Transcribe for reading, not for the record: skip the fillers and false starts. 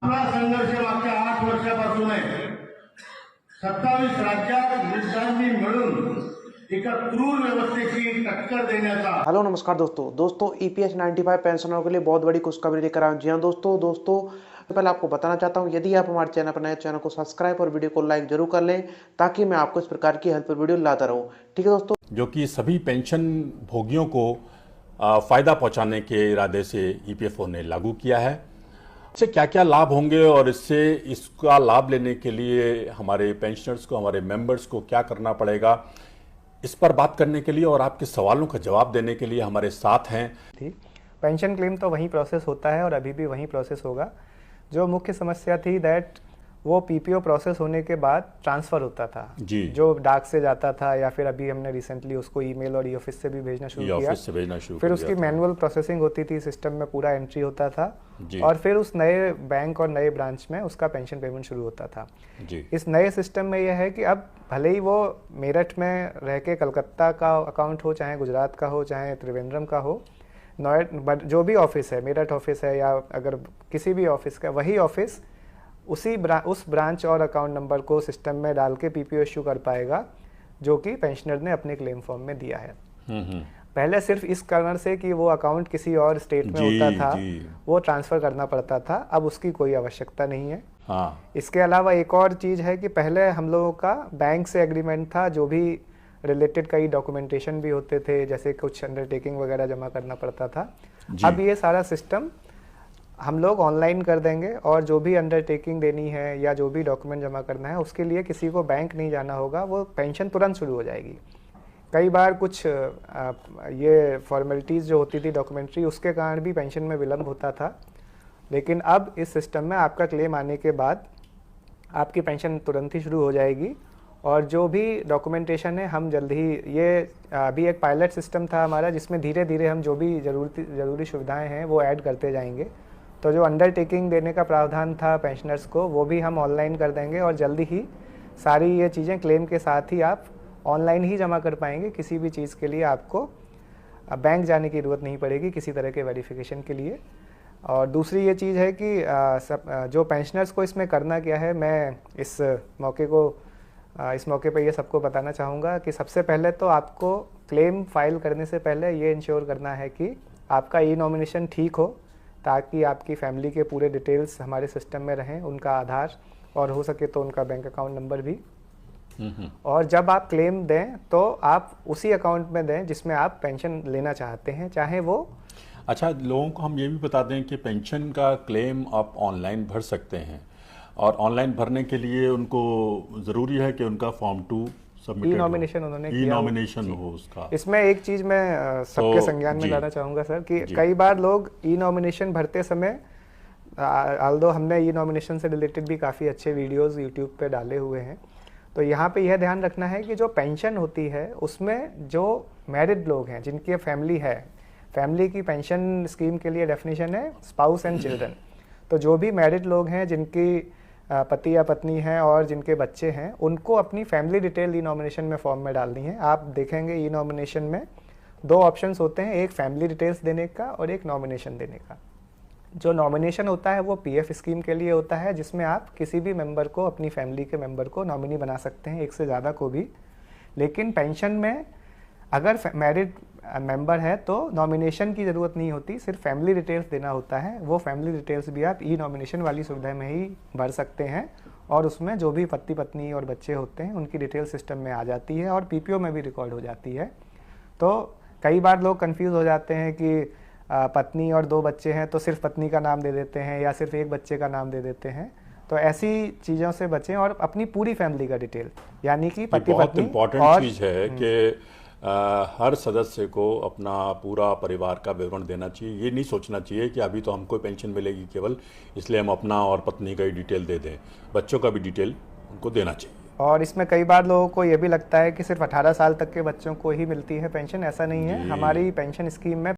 आपला संघर्ष मागच्या 8 वर्षापासून आहे. 27 राज्यात वृद्धांनी मिळून एका क्रूर व्यवस्थेची टक्कर देण्याचा. हेलो नमस्कार दोस्तों EPS 95 पेंशनरों के लिए बहुत बड़ी खुशखबरी लेकर आए हैं। जी हाँ दोस्तों पहले आपको बताना चाहता हूँ, यदि आप हमारे चैनल पर नए, चैनल को सब्सक्राइब और वीडियो को लाइक जरूर कर लें ताकि मैं आपको इस प्रकार की हेल्पफुल वीडियो लाता रहूँ। ठीक है दोस्तों, जो कि सभी पेंशन भोगियों को फायदा पहुंचाने के इरादे से EPFO ने लागू किया है। इससे क्या क्या लाभ होंगे और इसका लाभ लेने के लिए हमारे पेंशनर्स को, हमारे मेंबर्स को क्या करना पड़ेगा, इस पर बात करने के लिए और आपके सवालों का जवाब देने के लिए हमारे साथ हैं। पेंशन क्लेम तो वहीं प्रोसेस होता है और अभी भी वहीं प्रोसेस होगा। जो मुख्य समस्या थी दैट वो PPO प्रोसेस होने के बाद ट्रांसफ़र होता था जी, जो डाक से जाता था या फिर अभी हमने रिसेंटली उसको ईमेल और ऑफिस से भी भेजना शुरू किया। फिर उसकी मैनुअल प्रोसेसिंग होती थी, सिस्टम में पूरा एंट्री होता था और फिर उस नए बैंक और नए ब्रांच में उसका पेंशन पेमेंट शुरू होता था जी। इस नए सिस्टम में यह है कि अब भले ही वो मेरठ में रह के कलकत्ता का अकाउंट हो, चाहे गुजरात का हो, चाहे त्रिवेंद्रम का हो, बट जो भी ऑफिस है, मेरठ ऑफिस है या अगर किसी भी ऑफिस का, वही ऑफिस उस ब्रांच और अकाउंट नंबर को सिस्टम में डाल के PPO इशू कर पाएगा जो कि पेंशनर ने अपने क्लेम फॉर्म में दिया है। पहले सिर्फ इस कारण से कि वो अकाउंट किसी और स्टेट में होता था, वो ट्रांसफ़र करना पड़ता था, अब उसकी कोई आवश्यकता नहीं है। इसके अलावा एक और चीज़ है कि पहले हम लोगों का बैंक से एग्रीमेंट था, जो भी रिलेटेड कई डॉक्यूमेंटेशन भी होते थे, जैसे कुछ अंडरटेकिंग वगैरह जमा करना पड़ता था। अब ये सारा सिस्टम हम लोग ऑनलाइन कर देंगे और जो भी अंडरटेकिंग देनी है या जो भी डॉक्यूमेंट जमा करना है उसके लिए किसी को बैंक नहीं जाना होगा, वो पेंशन तुरंत शुरू हो जाएगी। कई बार कुछ ये फॉर्मेलिटीज़ जो होती थी डॉक्यूमेंट्री, उसके कारण भी पेंशन में विलम्ब होता था, लेकिन अब इस सिस्टम में आपका क्लेम आने के बाद आपकी पेंशन तुरंत ही शुरू हो जाएगी। और जो भी डॉक्यूमेंटेशन है हम जल्द ही, ये अभी एक पायलट सिस्टम था हमारा जिसमें धीरे धीरे हम जो भी ज़रूरी सुविधाएं हैं वो ऐड करते जाएंगे। तो जो अंडरटेकिंग देने का प्रावधान था पेंशनर्स को, वो भी हम ऑनलाइन कर देंगे और जल्दी ही सारी ये चीज़ें क्लेम के साथ ही आप ऑनलाइन ही जमा कर पाएंगे। किसी भी चीज़ के लिए आपको बैंक जाने की ज़रूरत नहीं पड़ेगी किसी तरह के वेरिफिकेशन के लिए। और दूसरी ये चीज़ है कि जो पेंशनर्स को इसमें करना क्या है, मैं इस मौके पर ये सबको बताना चाहूँगा कि सबसे पहले तो आपको क्लेम फाइल करने से पहले ये इंश्योर करना है कि आपका ई-नॉमिनेशन ठीक हो, ताकि आपकी फैमिली के पूरे डिटेल्स हमारे सिस्टम में रहें, उनका आधार और हो सके तो उनका बैंक अकाउंट नंबर भी। और जब आप क्लेम दें तो आप उसी अकाउंट में दें जिसमें आप पेंशन लेना चाहते हैं, चाहे वो। अच्छा, लोगों को हम ये भी बता दें कि पेंशन का क्लेम आप ऑनलाइन भर सकते हैं और ऑनलाइन भरने के लिए उनको ज़रूरी है कि उनका फॉर्म 2 ई-नॉमिनेशन उन्होंने किया, ई-नॉमिनेशन हो उसका। इसमें एक चीज़ मैं सबके संज्ञान में लाना चाहूँगा सर कि कई बार लोग ई-नॉमिनेशन भरते समय, आल्दो हमने ई-नॉमिनेशन से रिलेटेड भी काफ़ी अच्छे वीडियोस यूट्यूब पे डाले हुए हैं, तो यहाँ पे यह ध्यान रखना है कि जो पेंशन होती है उसमें जो मैरिड लोग हैं जिनकी फैमिली है, फैमिली की पेंशन स्कीम के लिए डेफिनेशन है स्पाउस एंड चिल्ड्रन। तो जो भी मैरिड लोग हैं जिनकी पति या पत्नी हैं और जिनके बच्चे हैं, उनको अपनी फैमिली डिटेल ई-नॉमिनेशन में फॉर्म में डालनी है। आप देखेंगे ई-नॉमिनेशन में 2 ऑप्शंस होते हैं, एक फैमिली डिटेल्स देने का और एक नॉमिनेशन देने का। जो नॉमिनेशन होता है वो PF स्कीम के लिए होता है, जिसमें आप किसी भी मेंबर को, अपनी फैमिली के मेंबर को नॉमिनी बना सकते हैं, एक से ज़्यादा को भी। लेकिन पेंशन में अगर मैरिड मेंबर है तो नॉमिनेशन की ज़रूरत नहीं होती, सिर्फ फैमिली डिटेल्स देना होता है। वो फैमिली डिटेल्स भी आप ई-नॉमिनेशन वाली सुविधा में ही भर सकते हैं और उसमें जो भी पति पत्नी और बच्चे होते हैं उनकी डिटेल सिस्टम में आ जाती है और PPO में भी रिकॉर्ड हो जाती है। तो कई बार लोग कंफ्यूज हो जाते हैं कि पत्नी और 2 बच्चे हैं तो सिर्फ पत्नी का नाम दे देते हैं या सिर्फ एक बच्चे का नाम दे देते हैं। तो ऐसी चीज़ों से बचें और अपनी पूरी फैमिली का डिटेल, यानी कि पति बहुत पत्नी। इम्पोर्टेंट चीज़ है कि हर सदस्य को अपना पूरा परिवार का विवरण देना चाहिए। ये नहीं सोचना चाहिए कि अभी तो हमको पेंशन मिलेगी केवल, इसलिए हम अपना और पत्नी का ही डिटेल दे दें, बच्चों का भी डिटेल उनको देना चाहिए। और इसमें कई बार लोगों को ये भी लगता है कि सिर्फ 18 साल तक के बच्चों को ही मिलती है पेंशन, ऐसा नहीं है। हमारी पेंशन स्कीम में